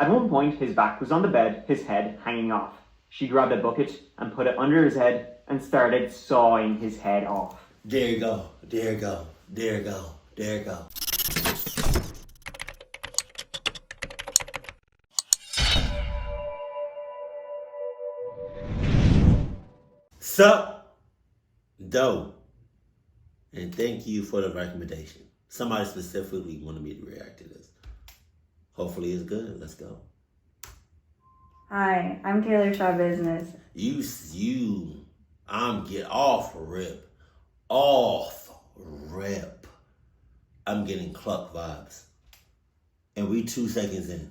At one point, his back was on the bed, his head hanging off. She grabbed a bucket and put it under his head and started sawing his head off. There you go, there you go, there you go, there you go. Sup, dope. And thank you for the recommendation. Somebody specifically wanted me to react to this. Hopefully it's good. Let's go. Hi, I'm Taylor Schabusiness. I'm get off rip. Off rip. I'm getting Cluck vibes. And we 2 seconds in.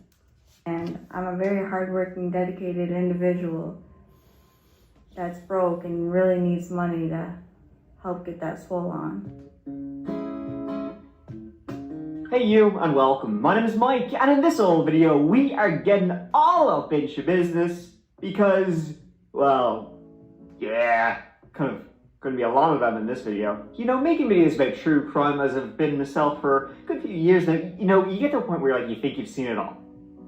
And I'm a very hardworking, dedicated individual that's broke and really needs money to help get that swole on. Hey you, and welcome. My name is Mike, and in this old video, we are getting all up in Schabusiness because, well, yeah, kind of gonna be a lot of them in this video. You know, making videos about true crime as I've been myself for a good few years now, you know, you get to a point where like, you think you've seen it all,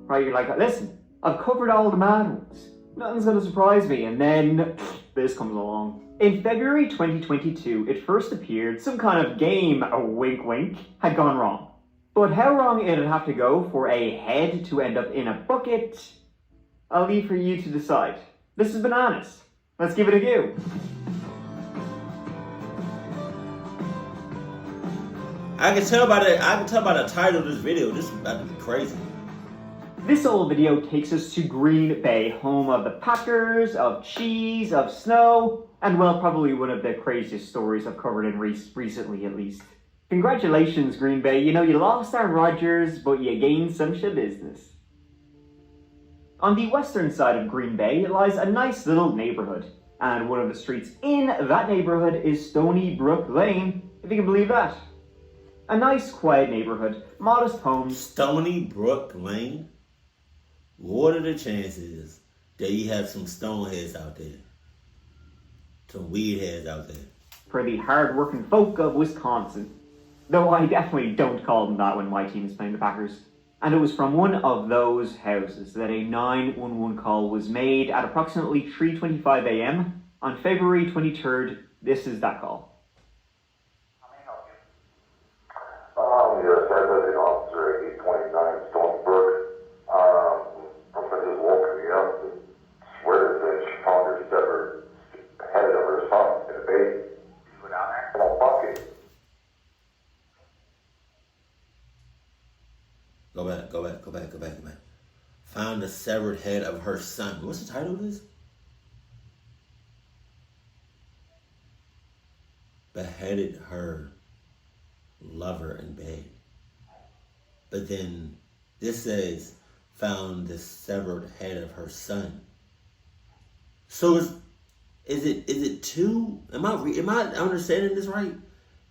right? You're like, listen, I've covered all the mad ones. Nothing's gonna surprise me, and then this comes along. In February 2022, it first appeared some kind of game, a wink wink, had gone wrong. But how wrong it'd have to go for a head to end up in a bucket, I'll leave for you to decide. This is bananas. Let's give it a go. I can tell by the title of this video, this is about to be crazy. This old video takes us to Green Bay, home of the Packers, of cheese, of snow, and well, probably one of the craziest stories I've covered in recently at least. Congratulations, Green Bay. You know, you lost Aaron Rodgers, but you gained some Schabusiness. On the western side of Green Bay lies a nice little neighborhood, and one of the streets in that neighborhood is Stony Brook Lane, if you can believe that. A nice, quiet neighborhood, modest homes. Stony Brook Lane? What are the chances that you have some stoneheads out there? Some weed heads out there? For the hard-working folk of Wisconsin. Though I definitely don't call them that when my team is playing the Packers. And it was from one of those houses that a 911 call was made at approximately 3:25 a.m. on February 23rd. This is that call. How may I help you? Yes, I live in Officer 829 Stony Brook. Person just woke me up and swears that she found her severed head of her son in a baby. Did you go down there? In a bucket. Go back. Found the severed head of her son. What's the title of this? Beheaded her lover in bed. But then this says found the severed head of her son. So is it two? Am I understanding this right?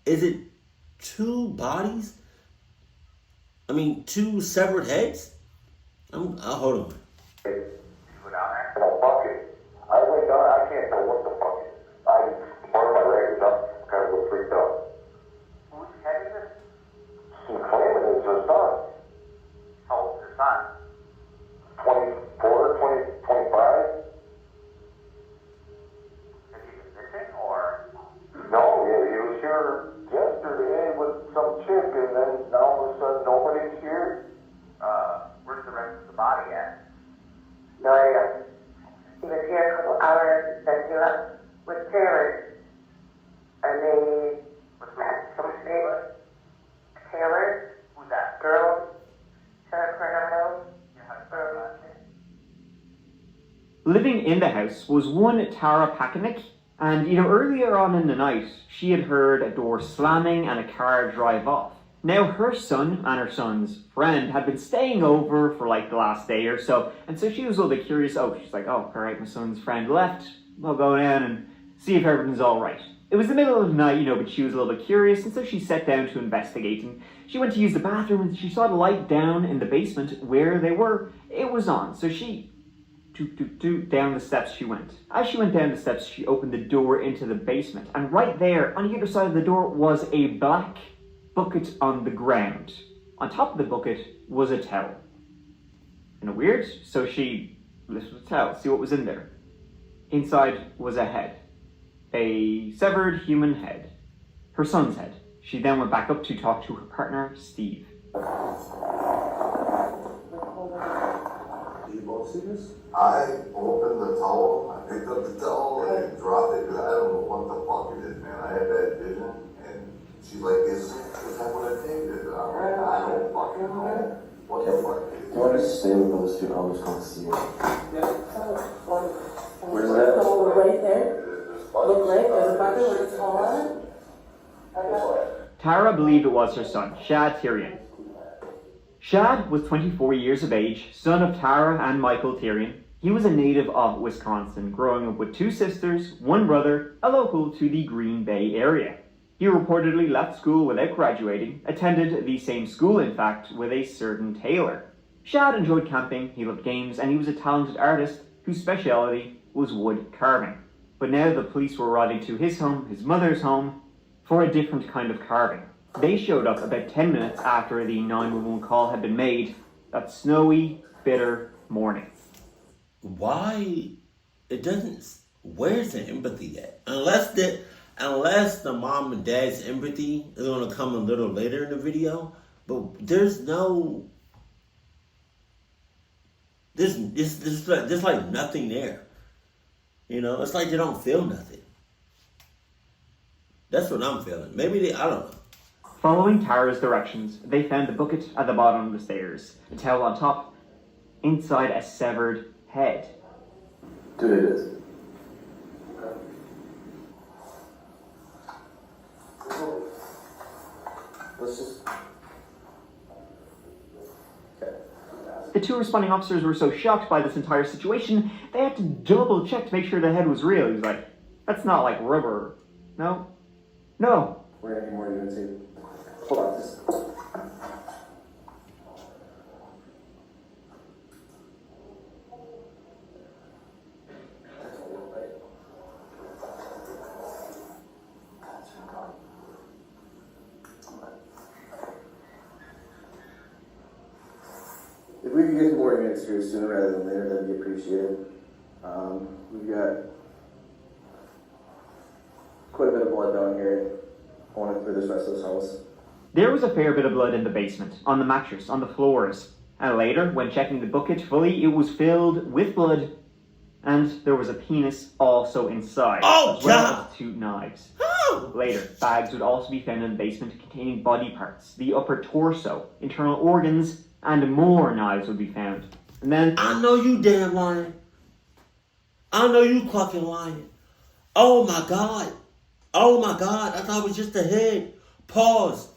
Is it two bodies? I mean, two severed heads? Hold on. Did you go down there? In a bucket. I went down, I can't tell what the fuck. I part of my leg is up, kind of a little freaked out. Whose head is it? She's claiming it's her son. How old is your son? 25. Has he been missing or? No, yeah, he was here yesterday with some chick, and then now all of a sudden nobody's here. Where's the rest of the body at? No idea. He was here a couple hours, then he left with Taylor. And they met some neighbor. Taylor, Who's that? girl, Sarah Coronado. Yeah, how do you spell her last name? Living in the house was one Tara Packenick, and you know, earlier on in the night, she had heard a door slamming and a car drive off. Now her son and her son's friend had been staying over for like the last day or so, and so she was a little bit curious. She's like, all right, my son's friend left. I'll go down and see if everything's all right. It was the middle of the night, you know, but she was a little bit curious, and so she sat down to investigate. And she went to use the bathroom, and she saw the light down in the basement where they were. It was on, so she down the steps she went. As she went down the steps, she opened the door into the basement, and right there on the other side of the door was a black bucket on the ground. On top of the bucket was a towel. Kind of weird. So she lifted the towel, see what was in there. Inside was a head. A severed human head. Her son's head. She then went back up to talk to her partner, Steve. Do you both see this? I opened the towel, I picked up the towel and dropped it because I don't know what the fuck it is, man. I had bad vision and she's like, is that what I think it is? I'm like, I don't fucking know. What the fuck is it? Do you want to stay with those two? I'll just come see you. Where's that? Right there. Look right, there's a bucket with a towel on it. Tara believed it was her son, Shad Tyrion. Shad was 24 years of age, son of Tara and Michael Tyrion. He was a native of Wisconsin, growing up with 2 sisters, 1 brother, a local to the Green Bay area. He reportedly left school without graduating, attended the same school in fact with a certain Taylor. Shad enjoyed camping, he loved games, and he was a talented artist whose speciality was wood carving. But now the police were riding to his home, his mother's home, for a different kind of carving. They showed up about 10 minutes after the 911 call had been made that snowy, bitter morning. Why? It doesn't. Where's the empathy at? Unless the mom and dad's empathy is going to come a little later in the video, but there's like nothing there. You know, it's like they don't feel nothing. That's what I'm feeling. Maybe I don't know. Following Tara's directions, they found the bucket at the bottom of the stairs, a towel on top, inside a severed head. Dude, it is. Let's just... Okay. The 2 responding officers were so shocked by this entire situation, they had to double check to make sure the head was real. He was like, that's not like rubber. No. No. We're gonna need more units here. Hold on, just... If we could get more units here sooner rather than later, that'd be appreciated. We've got quite a bit of blood down here. I want to clear this rest of this house. There was a fair bit of blood in the basement, on the mattress, on the floors. And later, when checking the bucket fully, it was filled with blood, and there was a penis also inside, as well as 2 knives. Later, bags would also be found in the basement containing body parts, the upper torso, internal organs, and more knives would be found. And then... I know you damn lying. I know you fucking lying. Oh my God. Oh my God. I thought it was just a head. Pause.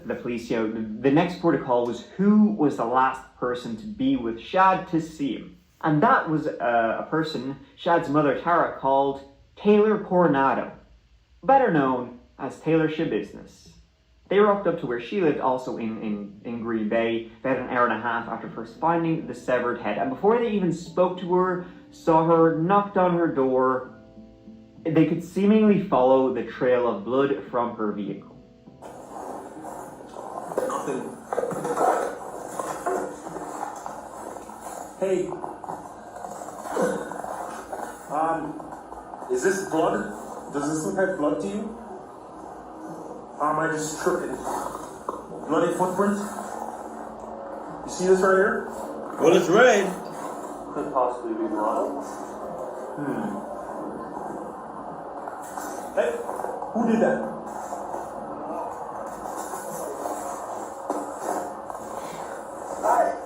The police, the next protocol was who was the last person to be with Shad to see him. And that was a person Shad's mother Tara called Taylor Coronado, better known as Taylor Schabusiness. They rocked up to where she lived, also in Green Bay, about an hour and a half after first finding the severed head. And before they even spoke to her, saw her, knocked on her door, they could seemingly follow the trail of blood from her vehicle. Nothing. Hey. Is this blood? Does this look like blood to you? Am I just tripping? Bloody footprint? You see this right here? Well, it's red. Could possibly be blood. Hey, who did that?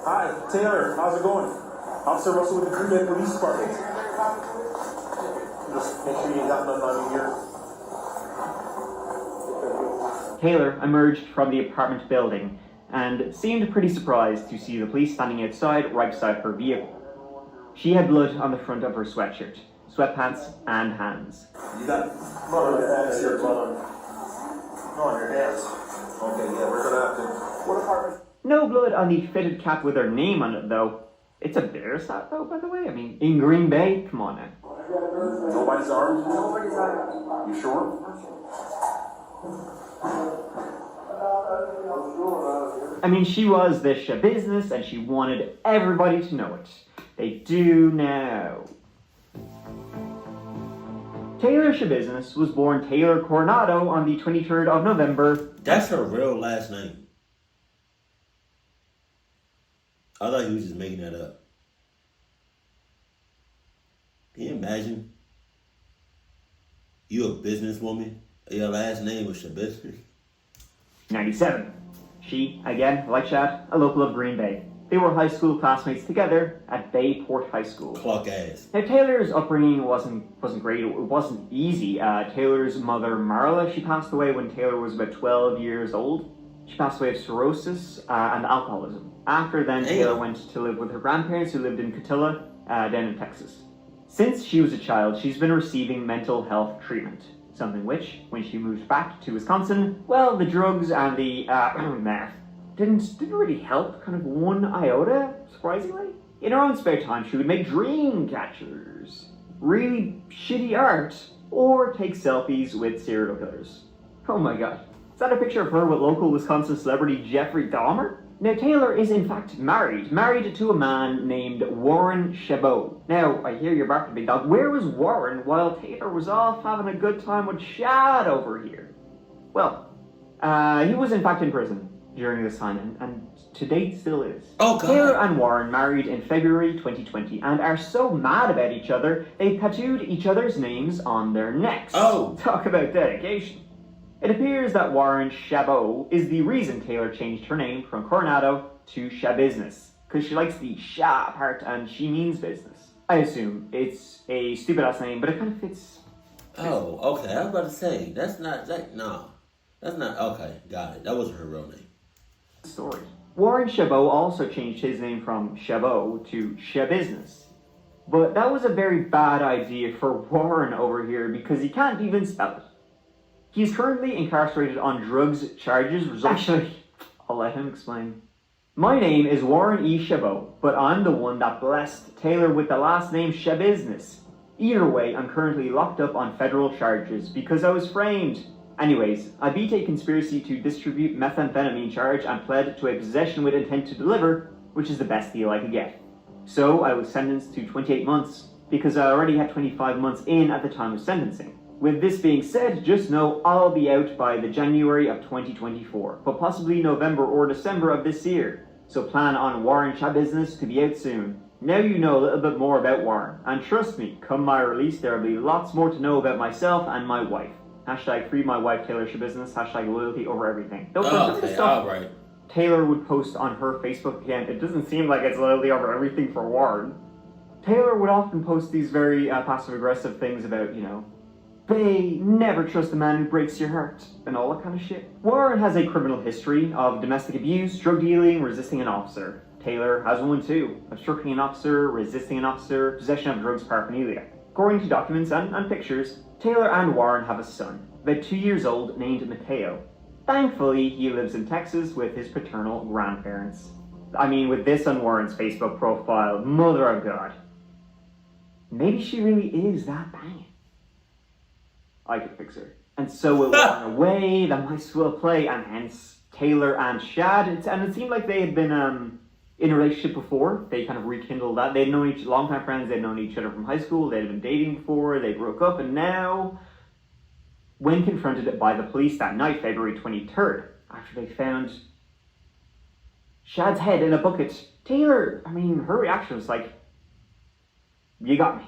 Hi, Taylor. How's it going? Officer Russell with the Green Bay Police Department. Just make sure you ain't got nothing on you here. Taylor emerged from the apartment building and seemed pretty surprised to see the police standing outside right beside her vehicle. She had blood on the front of her sweatshirt, sweatpants, and hands. You got blood on your hands here, blood on your hands. Okay, yeah, we're gonna have to. What apartment? No blood on the fitted cap with her name on it, though. It's a bear's hat, though, by the way. I mean, in Green Bay, come on now. Nobody's armed? Nobody's armed. You sure? I mean, she was the Schabusiness, and she wanted everybody to know it. They do now. Taylor Schabusiness was born Taylor Coronado on the 23rd of November. That's her real last name. I thought he was just making that up. Can you imagine? You a businesswoman, your last name was Schabusiness? 97. She, again, like Chad, a local of Green Bay. They were high school classmates together at Bayport High School. Clock ass. Now, Taylor's upbringing wasn't great. It wasn't easy. Taylor's mother, Marla, she passed away when Taylor was about 12 years old. She passed away of cirrhosis and alcoholism. After then, Taylor went to live with her grandparents who lived in Cotulla, down in Texas. Since she was a child, she's been receiving mental health treatment. Something which, when she moved back to Wisconsin, well, the drugs and the meth didn't really help, kind of one iota, surprisingly. In her own spare time, she would make dream catchers, really shitty art, or take selfies with serial killers. Oh my god. Is that a picture of her with local Wisconsin celebrity Jeffrey Dahmer? Now, Taylor is in fact married to a man named Warren Chabot. Now, I hear you're barking, big dog. Where was Warren while Taylor was off having a good time with Shad over here? Well, he was in fact in prison during this time, and to date still is. Oh, God. Taylor and Warren married in February 2020 and are so mad about each other, they tattooed each other's names on their necks. Oh. Talk about dedication. It appears that Warren Chabot is the reason Taylor changed her name from Coronado to Schabusiness, because she likes the Sha part and she means business. I assume it's a stupid ass name, but it kind of fits. Oh, okay. I was about to say, that's not, okay, got it. That wasn't her real name. Story. Warren Chabot also changed his name from Chabot to Schabusiness. But that was a very bad idea for Warren over here because he can't even spell it. He's currently incarcerated on drugs charges. Actually, I'll let him explain. My name is Warren E. Chabot, but I'm the one that blessed Taylor with the last name Schabusiness. Either way, I'm currently locked up on federal charges because I was framed. Anyways, I beat a conspiracy to distribute methamphetamine charge and pled to a possession with intent to deliver, which is the best deal I could get. So I was sentenced to 28 months, because I already had 25 months in at the time of sentencing. With this being said, just know I'll be out by the January of 2024, but possibly November or December of this year. So plan on Warren Schabusiness to be out soon. Now you know a little bit more about Warren, and trust me, come my release there will be lots more to know about myself and my wife. Hashtag free my wife Taylor Schabusiness, hashtag loyalty over everything. Those are the stuff alright. Taylor would post on her Facebook account. It doesn't seem like it's loyalty over everything for Warren. Taylor would often post these very passive-aggressive things about, Bae, never trust a man who breaks your heart, and all that kind of shit. Warren has a criminal history of domestic abuse, drug dealing, resisting an officer. Taylor has one too, obstructing an officer, resisting an officer, possession of drugs paraphernalia. According to documents and pictures, Taylor and Warren have a son, about 2 years old, named Mateo. Thankfully, he lives in Texas with his paternal grandparents. I mean, with this on Warren's Facebook profile, mother of God. Maybe she really is that banging. I could fix her. And so will Warren away, the mice will play, and hence Taylor and Shad. And it seemed like they had been in a relationship before. They kind of rekindled that. They'd known longtime friends, they'd known each other from high school, they'd been dating before, they broke up, and now, when confronted by the police that night, February 23rd, after they found Shad's head in a bucket, Taylor, her reaction was like, you got me.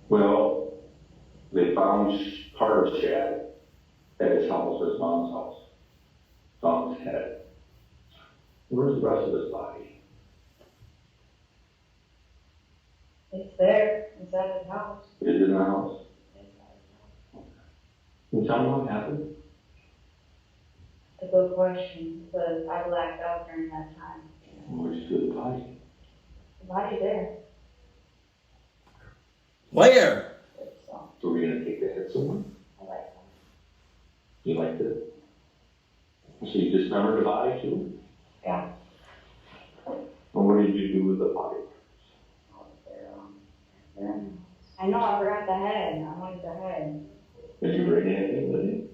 Well, they found part of Shad at his house, his mom's house. Found his head. Where's the rest of his body? It's there, inside his house. Is it in the house? Can you tell me what happened? It's a good question, because I blacked out during that time. Where'd you see the body? The body's there. Where? So, So we're gonna take the head somewhere? I like that. You liked it? So you dismembered the body too? Yeah. Well, what did you do with the body? I know, I forgot the head. I wanted the head. Did you bring anything with you?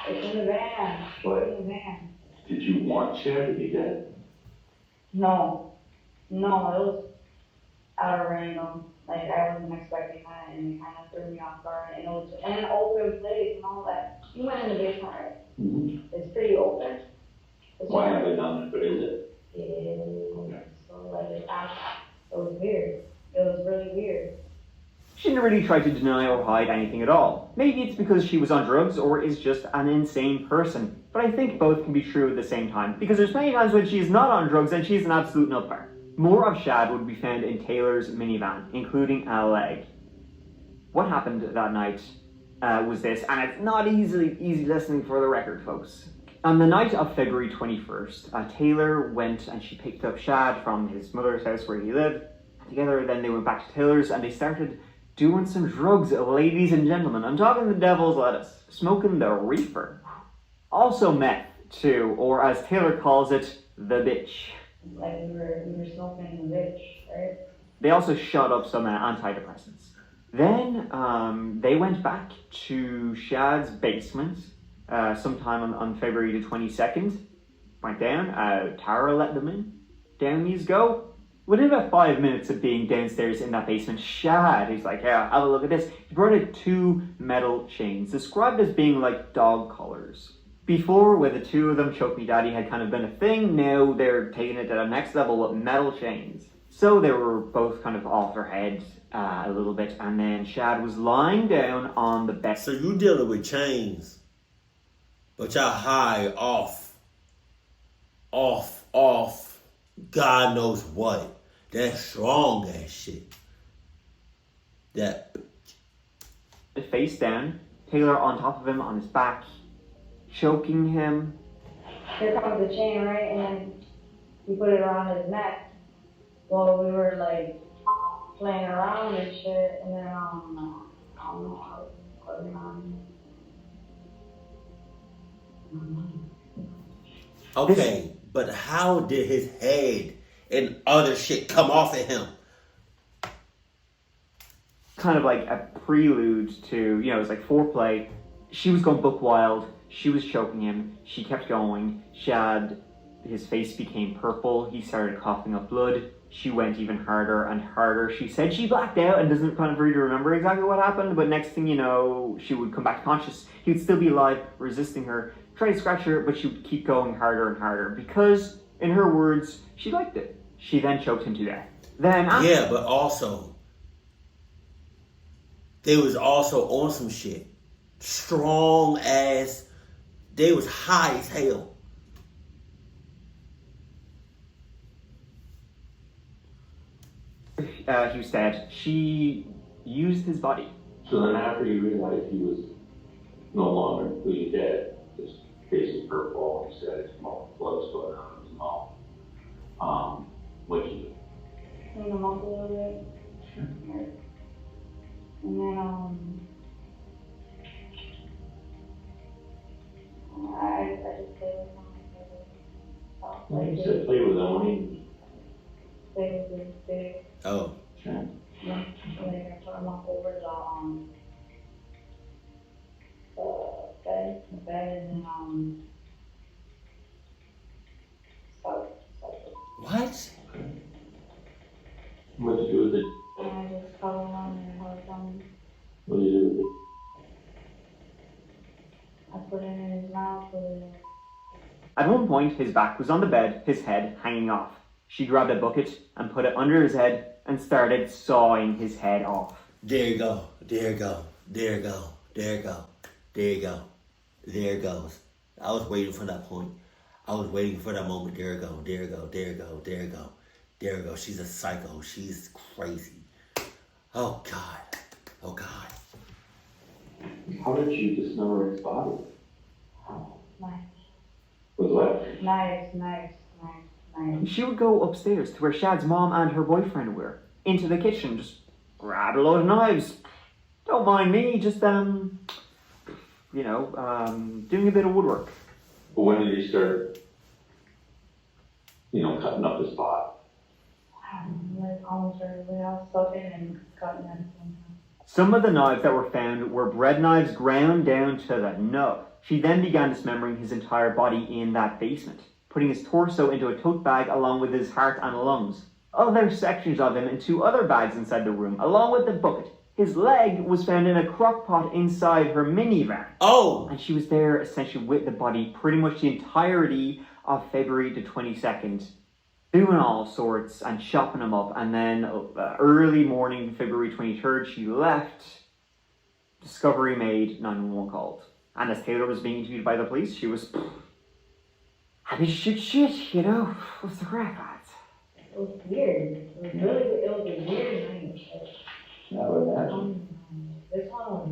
It's in the van. What? It's in the van. Did you want Chad to be dead? No, it was out of random. Like, I wasn't expecting that, and it kind of threw me off guard. And it was in an open place and all that. You went in the basement, right? Mm-hmm. It's pretty open. Why have they done it? But is it? So, like, it was weird. It was really weird. She didn't really try to deny or hide anything at all. Maybe it's because she was on drugs or is just an insane person. But I think both can be true at the same time, because there's many times when she is not on drugs and she's an absolute nutbar. More of Shad would be found in Taylor's minivan, including a leg. What happened that night was this, and it's not easy listening for the record, folks. On the night of February 21st, Taylor went and she picked up Shad from his mother's house where he lived. Together, then they went back to Taylor's and they started doing some drugs, ladies and gentlemen. I'm talking the devil's lettuce, smoking the reefer. Also meth, too, or as Taylor calls it, the bitch. Like, we were smoking the bitch, right? They also shot up some antidepressants. Then they went back to Shad's basement sometime on February the 22nd. Went down, Tara let them in. Down these go. Within about 5 minutes of being downstairs in that basement, Shad, he's like, yeah, have a look at this. He brought out 2 metal chains, described as being like dog collars. Before, where the 2 of them, Choke Me Daddy, had kind of been a thing, now they're taking it to the next level with metal chains. So they were both kind of off their heads a little bit, and then Shad was lying down on the bed. So you dealing with chains, but y'all high off, God knows what. That strong ass shit. That. Face down, Taylor on top of him on his back, choking him. Here comes the chain, right? And then he put it around his neck while we were like playing around and shit. And then I don't know how it was on. Okay, but how did his head and other shit come off of him? Kind of like a prelude to, it was like foreplay. She was going buck wild. She was choking him. She kept going. Shad, his face became purple. He started coughing up blood. She went even harder and harder. She said she blacked out and doesn't kind of really remember exactly what happened, but next thing you know, she would come back to conscious. He would still be alive, resisting her, try to scratch her, but she would keep going harder and harder because, in her words, she liked it. She then choked him to death. Then after... Yeah, but also, they was also on some shit. Strong ass. They was high as hell. He was dead. She used his body. So then after you realized he was no longer really dead, his face was purple, he said his mouth, blood was going out of his mouth. What'd you do? Clean him up a little bit. Sure. And then, I just played with him. Like you said, play with him, what do you mean? Play with his big. Oh. Sure. Yeah, and then I put him up over the bed, and then, What? What'd you do with it? and I just covered him and held him. What'd you do with it? I put it in his mouth with At one point, his back was on the bed, his head hanging off. She grabbed a bucket and put it under his head and started sawing his head off. There you go. There you go. There you go. There you go. There you go. There it goes. I was waiting for that point. I was waiting for that moment. There you go. There you go. There you go. There you go. There you go. She's a psycho. She's crazy. Oh, God. Oh, God. How did you dismember his body? knives. With what? Knives. She would go upstairs to where Shad's mom and her boyfriend were, into the kitchen, just grab a load of knives. Don't mind me, just, doing a bit of woodwork. But when did he start, cutting up his body? Like almost everybody else, soaking and cutting everything. Some of the knives that were found were bread knives ground down to the nub. She then began dismembering his entire body in that basement, putting his torso into a tote bag along with his heart and lungs. Other sections of him in 2 other bags inside the room, along with the bucket. His leg was found in a crock pot inside her minivan. Oh! And she was there essentially with the body pretty much the entirety of February the 22nd, doing all sorts and chopping him up. And then early morning, February 23rd, she left. Discovery made, 911 called. And as Taylor was being interviewed by the police, she was happy to shoot shit, you know? What's the crack, lads? It was weird. It was really, it was a weird night. I would imagine. This one was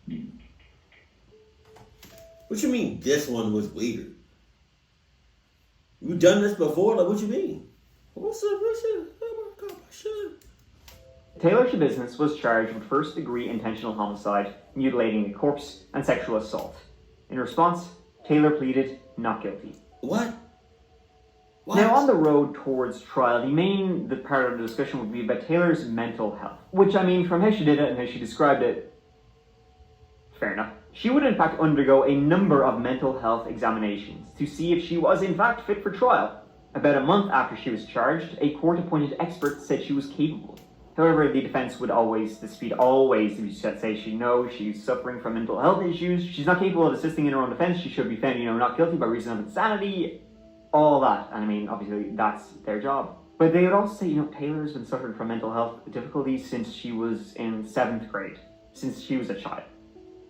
weird. What you mean this one was weird? You done this before? Like, what you mean? What's up? Oh my God, my shit. Taylor Schabusiness was charged with first-degree intentional homicide, mutilating a corpse, and sexual assault. In response, Taylor pleaded not guilty. What? Now, on the road towards trial, the part of the discussion would be about Taylor's mental health. Which, I mean, from how she did it and how she described it, fair enough. She would in fact undergo a number of mental health examinations to see if she was in fact fit for trial. About a month after she was charged, a court-appointed expert said she was capable. However, the defense would always dispute say she knows she's suffering from mental health issues, she's not capable of assisting in her own defense, she should be found, not guilty by reason of insanity, all that. And I mean, obviously, that's their job. But they would also say, Taylor's been suffering from mental health difficulties since she was in 7th grade, since she was a child,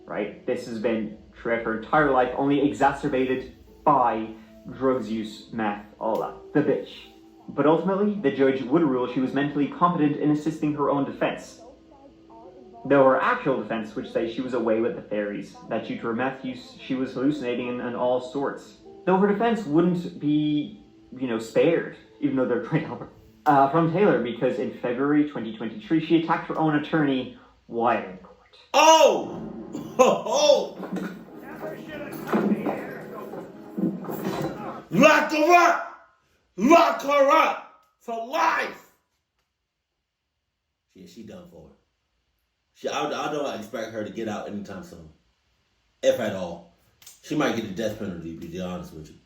right? This has been throughout her entire life, only exacerbated by drugs use, meth, all that. The bitch. But ultimately, the judge would rule she was mentally competent in assisting her own defense. Though her actual defense would say she was away with the fairies, that due to her meth use, she was hallucinating and all sorts. Though her defense wouldn't be, spared, even though they're trying to help her, from Taylor, because in February 2023, she attacked her own attorney while in court. Oh! Oh! Lock her up! Lock her up for life. Yeah, she done for it. I don't expect her to get out anytime soon, if at all. She might get the death penalty, to be honest with you.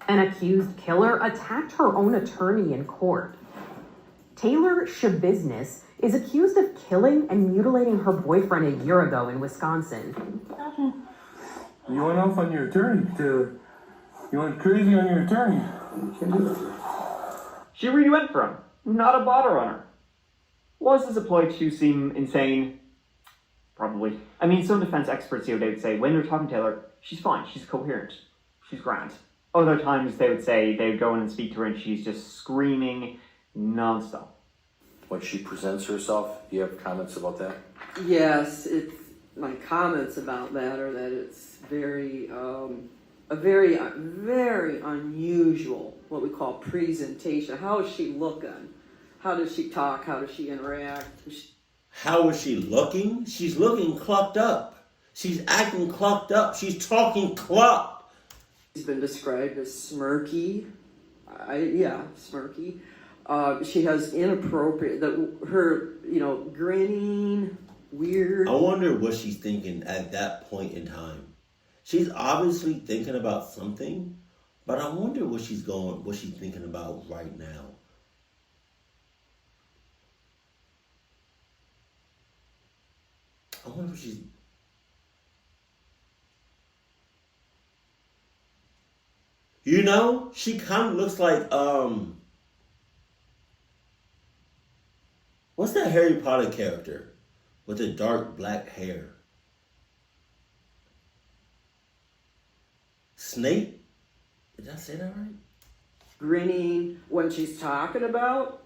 An accused killer attacked her own attorney in court. Taylor Schabusiness is accused of killing and mutilating her boyfriend a year ago in Wisconsin. You went off on your attorney, Taylor. You went crazy on your attorney. She really went for him. Not a bother on her. Was this a ploy to seem insane? Probably. I mean, some defense experts they would say, when they're talking to Taylor, she's fine, she's coherent, she's grand. Other times they would say, they would go in and speak to her and she's just screaming non-stop. When she presents herself, you have comments about that? Yes, my comments about that are that it's a very unusual, what we call presentation. How is she looking? How does she talk? How does she interact? How is she looking? She's looking clucked up. She's acting clucked up. She's talking clucked. She's been described as smirky. Smirky. She has inappropriate, her grinning, weird. I wonder what she's thinking at that point in time. She's obviously thinking about something, but I wonder what she's thinking about right now. I wonder if she's... she kind of looks like, what's that Harry Potter character with the dark black hair? Snape? Did I say that right? Grinning when she's talking about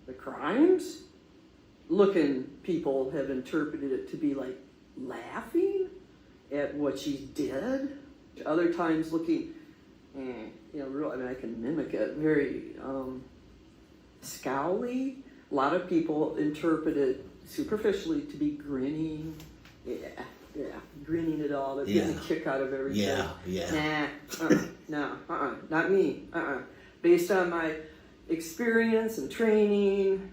the crimes. People have interpreted it to be like laughing at what she did. Other times looking, I can mimic it, very scowly. A lot of people interpret it superficially to be grinning. Yeah, grinning at all. They're getting a kick out of everything. Not me. Based on my experience and training,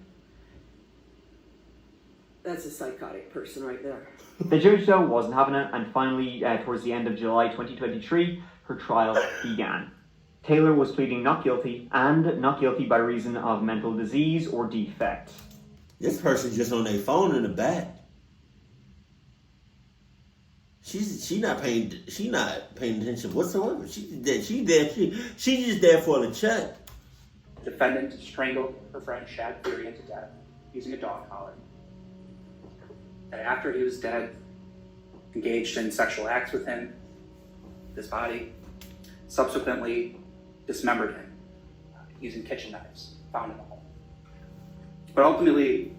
That's a psychotic person right there. The judge, though, wasn't having it, and finally, towards the end of July 2023, her trial began. Taylor was pleading not guilty, and not guilty by reason of mental disease or defect. This person's just on their phone in the back. She not paying attention whatsoever. She's just there for the check. Defendant strangled her friend Shad Fury into death using a dog collar. And after he was dead, engaged in sexual acts with him, his body, subsequently dismembered him using kitchen knives found in the home. But ultimately,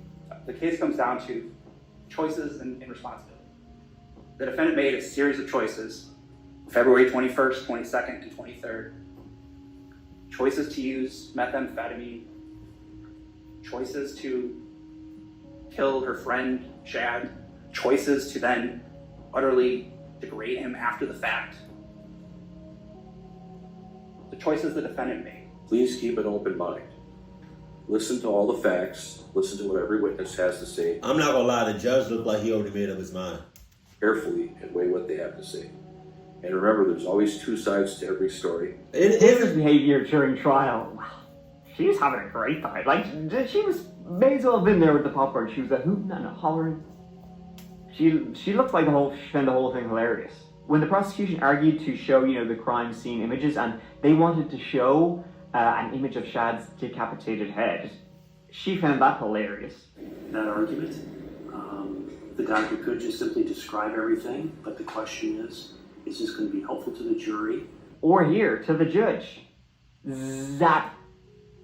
the case comes down to choices and responsibility. The defendant made a series of choices, February 21st, 22nd, and 23rd. Choices to use methamphetamine, choices to kill her friend Shad, choices to then utterly degrade him after the fact. The choices the defendant made. Please keep an open mind. Listen to all the facts. Listen to what every witness has to say. I'm not gonna lie, the judge looked like he already made up his mind. Carefully and weigh what they have to say. And remember, there's always two sides to every story. Taylor's behavior during trial, she was having a great time. Like, she may as well have been there with the popcorn. She was a hooting and a hollering. She looked like she found the whole thing hilarious. When the prosecution argued to show, the crime scene images, and they wanted to show an image of Shad's decapitated head, she found that hilarious. That argument, the doctor could just simply describe everything, but the question is this going to be helpful to the jury? Or here, to the judge. Zap.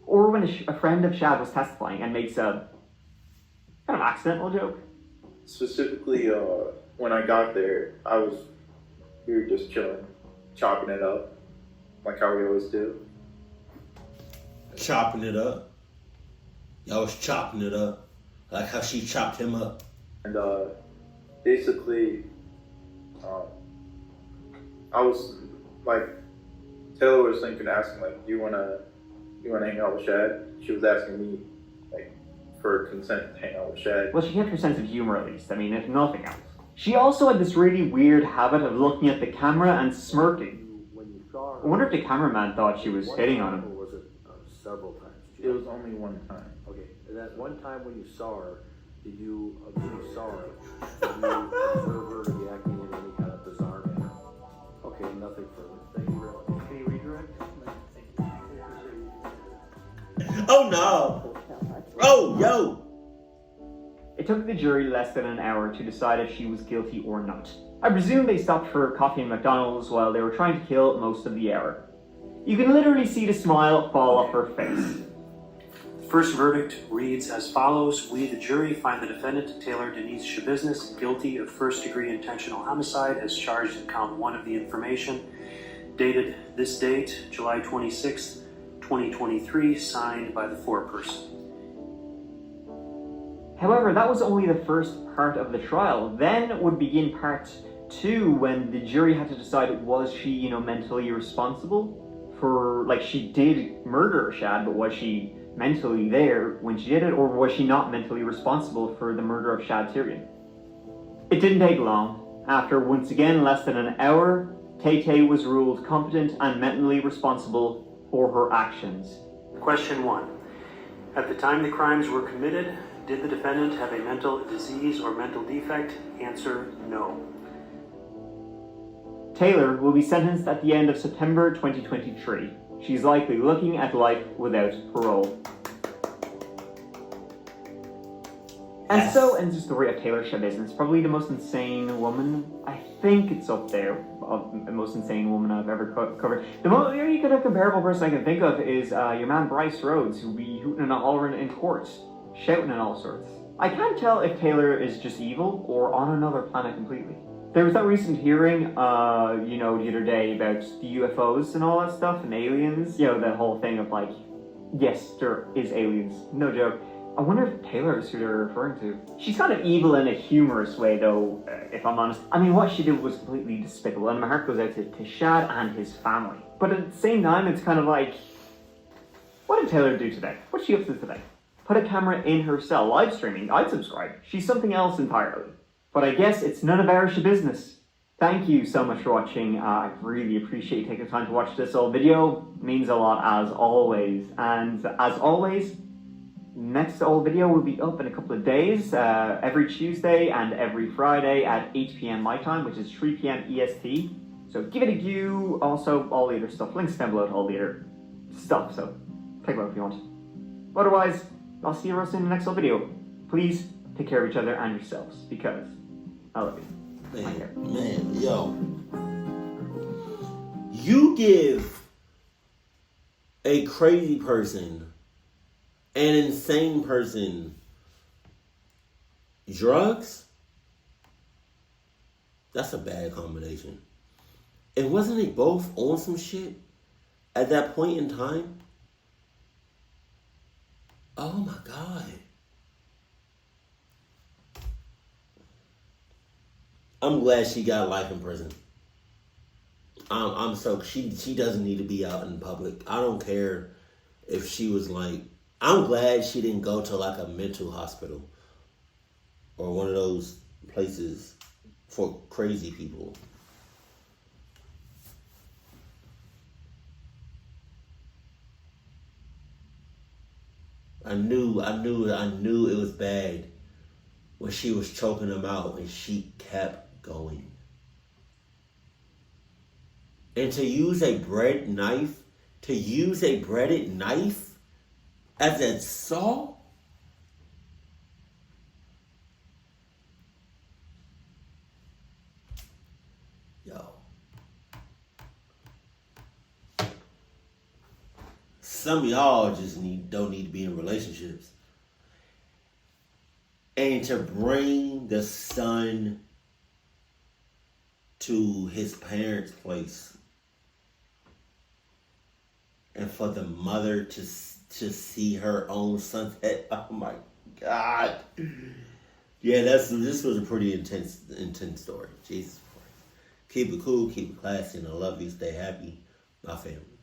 Or when a friend of Shad was testifying and makes a kind of accidental joke. Specifically, when I got there, we were just chilling, chopping it up, like how we always do. Chopping it up. Y'all was chopping it up. Like how she chopped him up. And basically, I was like, Taylor was asking like, you wanna hang out with Shad? She was asking me like for consent to hang out with Shad. Well, she kept her sense of humor at least. I mean, if nothing else. She also had this really weird habit of looking at the camera and smirking. I wonder if the cameraman thought she was hitting on him. Or was it several times? It was only one time. Okay, and that one time when you saw her, did you observe her reacting in any kind of bizarre manner? Okay, nothing further. Thank you very much. Can you redirect? Oh no! Oh, yo! It took the jury less than an hour to decide if she was guilty or not. I presume they stopped for coffee and McDonald's while they were trying to kill most of the hour. You can literally see the smile fall off her face. First verdict reads as follows. We, the jury, find the defendant, Taylor Denise Schabusiness, guilty of first-degree intentional homicide as charged in count 1 of the information. Dated this date, July 26, 2023, signed by the foreperson. However, that was only the first part of the trial. Then would begin part 2 when the jury had to decide, was she, mentally responsible for, she did murder Shad, but was she mentally there when she did it, or was she not mentally responsible for the murder of Shad Tyrion? It didn't take long. After once again less than an hour, Tay-Tay was ruled competent and mentally responsible for her actions. Question 1. At the time the crimes were committed, did the defendant have a mental disease or mental defect? Answer, no. Taylor will be sentenced at the end of September 2023. She's likely looking at life without parole. And so ends the story of Taylor Schabusiness, probably the most insane woman. I think it's up there of the most insane woman I've ever covered. The only kind of comparable person I can think of is your man Bryce Rhodes, who be hooting and hollering in court, shouting and all sorts. I can't tell if Taylor is just evil or on another planet completely. There was that recent hearing, the other day about the UFOs and all that stuff and aliens. The whole thing of yes, there is aliens, no joke. I wonder if Taylor is who they're referring to. She's kind of evil in a humorous way, though, if I'm honest. I mean, what she did was completely despicable, and my heart goes out to Shad and his family. But at the same time, it's kind of what did Taylor do today? What's she up to today? put a camera in her cell live streaming, I'd subscribe. She's something else entirely. But I guess it's none of our business. Thank you so much for watching. I really appreciate you taking the time to watch this old video. It means a lot as always. And as always, next old video will be up in a couple of days, every Tuesday and every Friday at 8 p.m. my time, which is 3 p.m. EST. So give it a view. Also, all the other stuff. Links down below to all the other stuff. So take a look if you want. Otherwise, I'll see you real soon in the next old video. Please take care of each other and yourselves, because I love you. Man, yo. You give a crazy person, an insane person, drugs? That's a bad combination. And wasn't they both on some shit at that point in time? Oh my God. I'm glad she got life in prison. I'm so she doesn't need to be out in public. I don't care if she was like, I'm glad she didn't go to like a mental hospital or one of those places for crazy people. I knew it was bad when she was choking him out and she kept going. And to use a breaded knife as a saw? Yo. Some of y'all just don't need to be in relationships. And to bring the son to his parents' place, and for the mother to see her own son, oh my God. Yeah, this was a pretty intense story. Jesus Christ. Keep it cool, keep it classy, and I love you. Stay happy, my family.